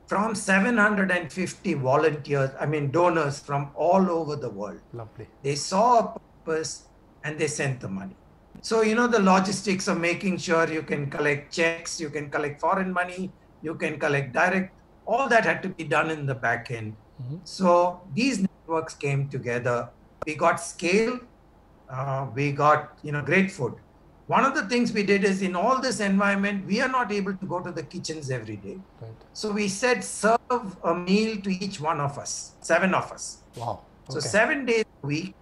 from 750 volunteers, donors from all over the world. Lovely. They saw a purpose and they sent the money. So, the logistics of making sure you can collect checks, you can collect foreign money, you can collect direct, all that had to be done in the back end. So these networks came together. We got scale. We got, great food. One of the things we did is, in all this environment, we are not able to go to the kitchens every day. Right. So we said, serve a meal to each one of us, 7 of us. Wow. So Okay. 7 days a week,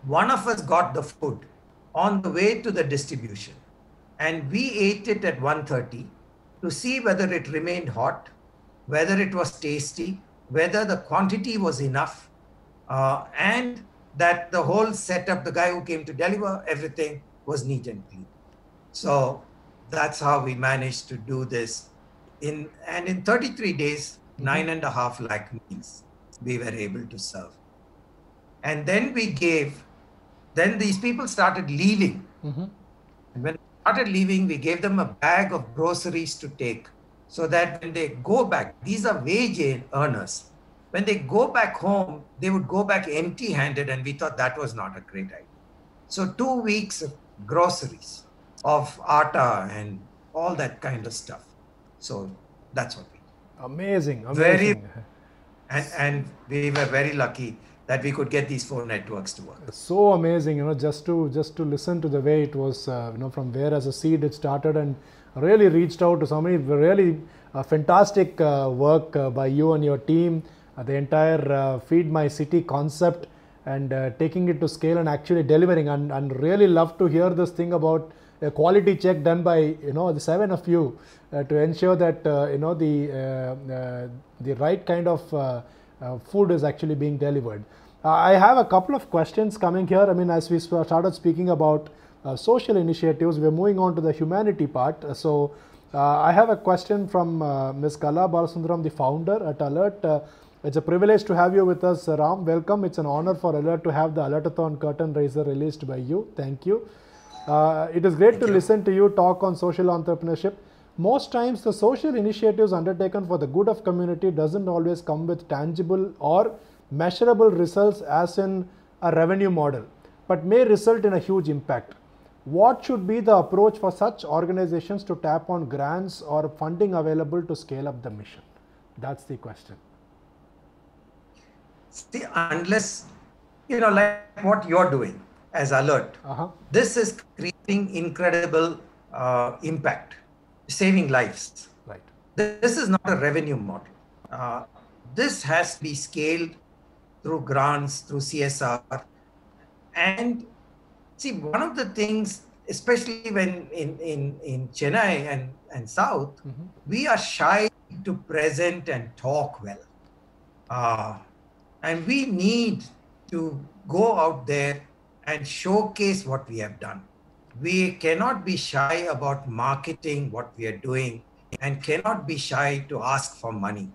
one of us got the food on the way to the distribution. And we ate it at 1:30 to see whether it remained hot, whether it was tasty, whether the quantity was enough, and that the whole setup, the guy who came to deliver everything, was neat and clean. So that's how we managed to do this. In 33 days, 9.5 lakh meals we were able to serve. And then then these people started leaving. And when they started leaving, we gave them a bag of groceries to take, so that when they go back, these are wage earners. When they go back home, they would go back empty-handed, and we thought that was not a great idea. So 2 weeks of groceries, of atta and all that kind of stuff. So that's what we did. Amazing. Very, and we were very lucky that we could get these 4 networks to work. So amazing, just to listen to the way it was, from where as a seed it started and really reached out to so many. Really fantastic work by you and your team. The entire Feed My City concept, and taking it to scale and actually delivering, and really love to hear this thing about a quality check done by the 7 of you to ensure that the right kind of food is actually being delivered. I have a couple of questions coming here. As we started speaking about social initiatives, we're moving on to the humanity part. So I have a question from Ms. Kala Balasundaram, the founder at Alert. It's a privilege to have you with us, Ram. Welcome. It's an honor for Alert to have the Alertathon curtain raiser released by you. Thank you. It is great Thank to you. listen to you talk on social entrepreneurship. Most times, the social initiatives undertaken for the good of community doesn't always come with tangible or measurable results, as in a revenue model, but may result in a huge impact. What should be the approach for such organizations to tap on grants or funding available to scale up the mission? That's the question. See, unless, like what you're doing as Alert, Uh-huh. this is creating incredible impact, saving lives. Right. This is not a revenue model. Uh, this has to be scaled through grants, through CSR. And see, one of the things, especially when in Chennai and South, we are shy to present and talk well. And we need to go out there and showcase what we have done. We cannot be shy about marketing what we are doing and cannot be shy to ask for money.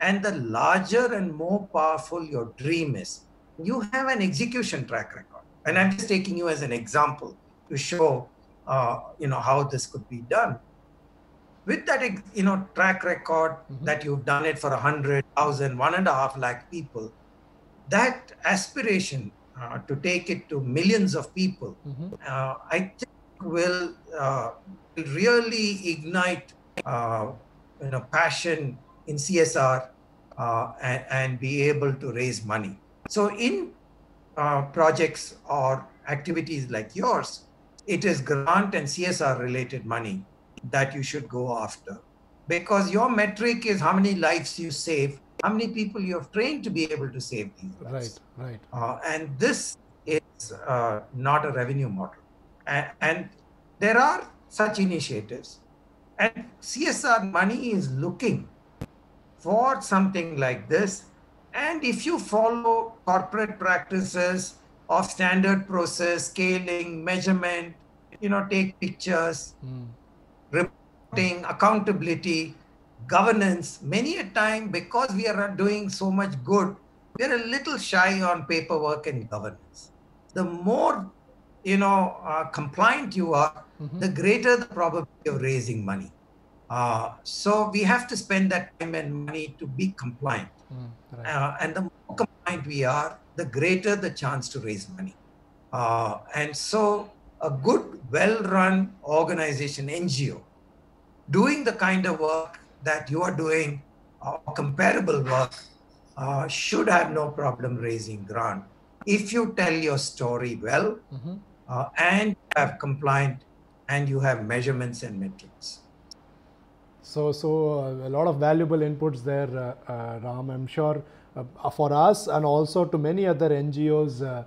And the larger and more powerful your dream is, you have an execution track record. And I'm just taking you as an example to show, how this could be done. With that, track record that you've done it for 100,000, 1.5 lakh people, that aspiration to take it to millions of people, I think will really ignite passion in CSR and be able to raise money. So in projects or activities like yours, it is grant and CSR related money that you should go after, because your metric is how many lives you save, how many people you have trained to be able to save these lives. Right. And this is not a revenue model. And there are such initiatives. And CSR money is looking for something like this. And if you follow corporate practices of standard process, scaling, measurement, take pictures, reporting, accountability, governance, many a time, because we are doing so much good, we are a little shy on paperwork and governance. The more compliant you are, the greater the probability of raising money. So we have to spend that time and money to be compliant. And the more compliant we are, the greater the chance to raise money. And so a good, well-run organization, NGO, doing the kind of work that you are doing, comparable work, should have no problem raising grant if you tell your story well, and you have compliant and you have measurements and metrics. So a lot of valuable inputs there, Ram. I'm sure for us and also to many other NGOs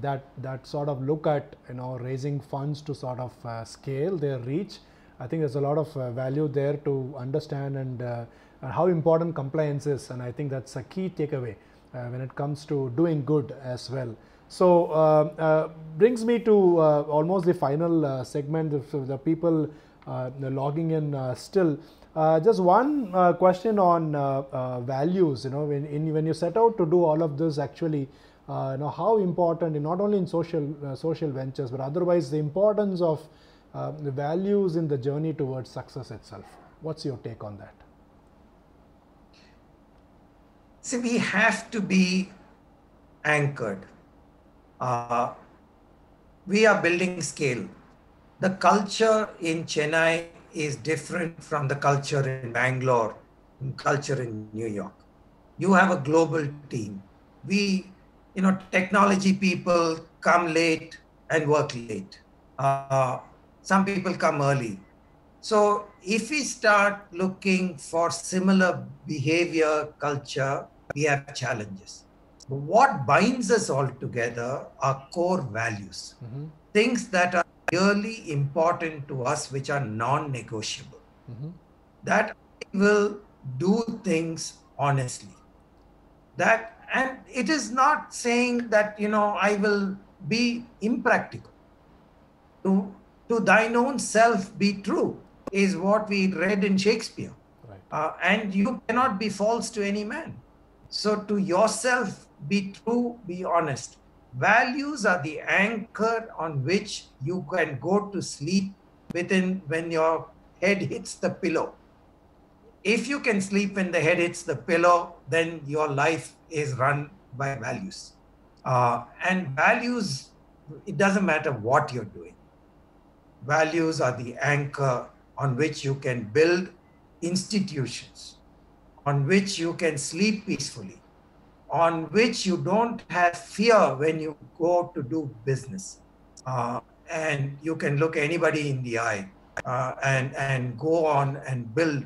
that sort of look at raising funds to sort of scale their reach. I think there's a lot of value there to understand and how important compliance is, and I think that's a key takeaway when it comes to doing good as well. So brings me to almost the final segment. The people logging in still. Just one question on values. When you set out to do all of this, actually, how important, not only in social ventures, but otherwise, the importance of the values in the journey towards success itself. What's your take on that? See, we have to be anchored. We are building scale. The culture in Chennai is different from the culture in Bangalore, culture in New York. You have a global team. We, technology people come late and work late. Some people come early. So if we start looking for similar behavior, culture, we have challenges. But what binds us all together are core values, things that are really important to us, which are non-negotiable. That I will do things honestly. And it is not saying that, I will be impractical. To thine own self be true is what we read in Shakespeare. Right. And you cannot be false to any man. So to yourself, be true, be honest. Values are the anchor on which you can go to sleep within when your head hits the pillow. If you can sleep when the head hits the pillow, then your life is run by values. And values, it doesn't matter what you're doing. Values are the anchor on which you can build institutions, on which you can sleep peacefully, on which you don't have fear when you go to do business. And you can look anybody in the eye and go on and build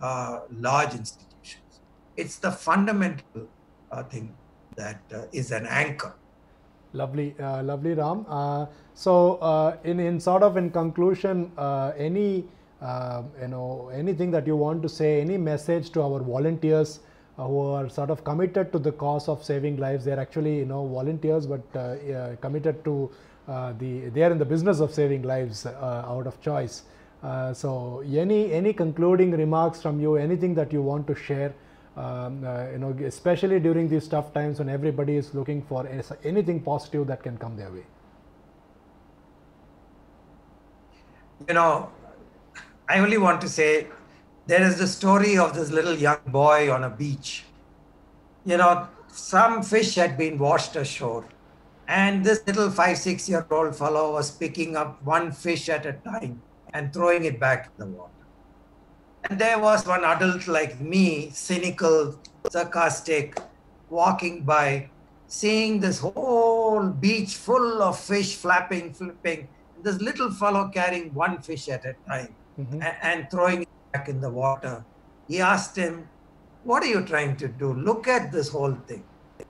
large institutions. It's the fundamental thing that is an anchor. Lovely, lovely, Ram. In sort of in conclusion, any anything that you want to say, any message to our volunteers who are sort of committed to the cause of saving lives? They're actually volunteers, but committed to they are in the business of saving lives out of choice. So any concluding remarks from you? Anything that you want to share? Especially during these tough times when everybody is looking for anything positive that can come their way. I only want to say there is the story of this little young boy on a beach. Some fish had been washed ashore, and this little 5-6-year-old fellow was picking up one fish at a time and throwing it back in the water. And there was one adult like me, cynical, sarcastic, walking by, seeing this whole beach full of fish flapping, flipping, this little fellow carrying one fish at a time and throwing it back in the water. He asked him, "What are you trying to do? Look at this whole thing."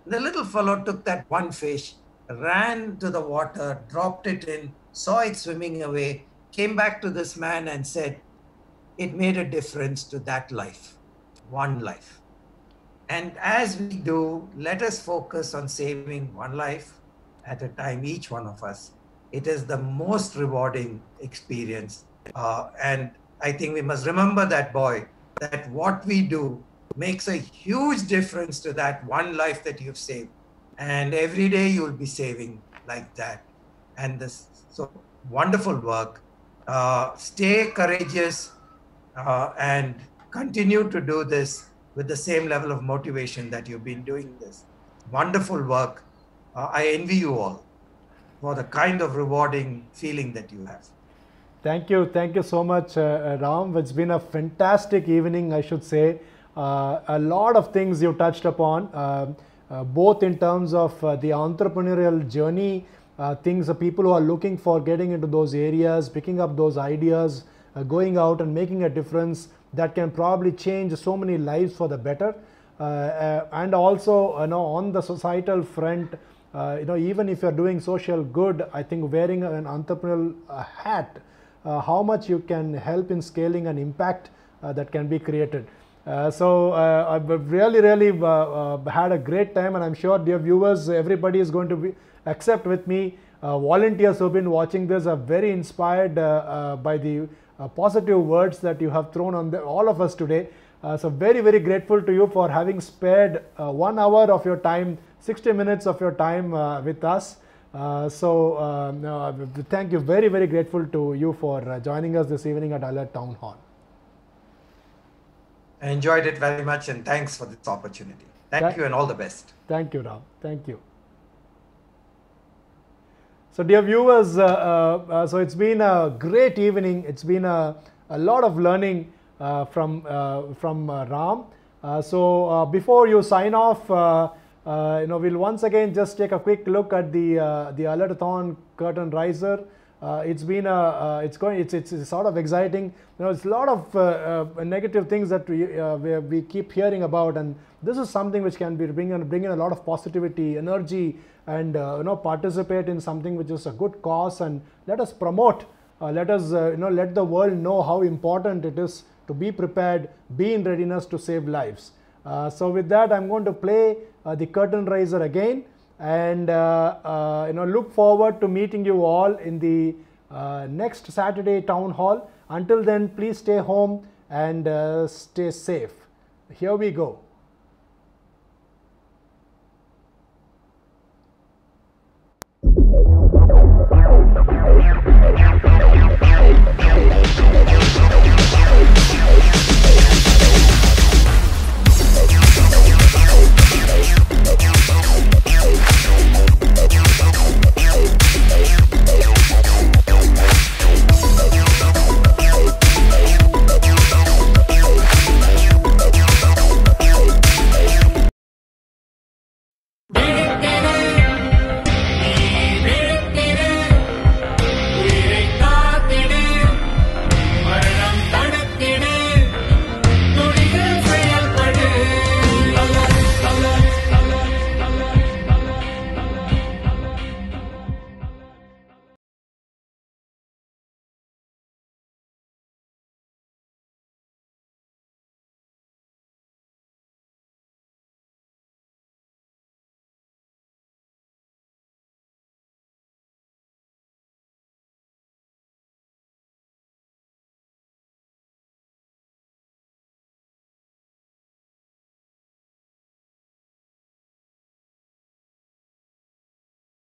The little fellow took that one fish, ran to the water, dropped it in, saw it swimming away, came back to this man and said, "It made a difference to that life, one life." And as we do, let us focus on saving one life at a time, each one of us. It is the most rewarding experience. And I think we must remember that boy, that what we do makes a huge difference to that one life that you've saved. And every day you'll be saving like that. And this, so wonderful work. Stay courageous and continue to do this with the same level of motivation that you've been doing this. Wonderful work. I envy you all for the kind of rewarding feeling that you have. Thank you so much, Ram. It's been a fantastic evening, I should say. A lot of things you touched upon, both in terms of the entrepreneurial journey, things people who are looking for getting into those areas, picking up those ideas, going out and making a difference that can probably change so many lives for the better. And also, on the societal front, even if you're doing social good, I think wearing an entrepreneurial hat, how much you can help in scaling an impact that can be created. So I've really had a great time, and I'm sure, dear viewers, everybody is going to accept with me. Volunteers who have been watching this are very inspired by the positive words that you have thrown on all of us today. So very grateful to you for having spared 1 hour of your time, 60 minutes of your time with us. Thank you, very grateful to you for joining us this evening at Alert Town Hall. I enjoyed it very much, and thanks for this opportunity. Thank you and all the best. Thank you, Ram. Thank you. So dear viewers, so it's been a great evening. It's been a lot of learning from Ram. So before you sign off, we'll once again just take a quick look at the Alertathon curtain riser. It's been it's sort of exciting. It's a lot of negative things that we keep hearing about, and this is something which can be bring in a lot of positivity, energy, and participate in something which is a good cause, and let us promote. Let us let the world know how important it is to be prepared, be in readiness to save lives. So with that, I'm going to play the curtain raiser again, and look forward to meeting you all in the next Saturday town hall. Until then, please stay home and stay safe. Here we go.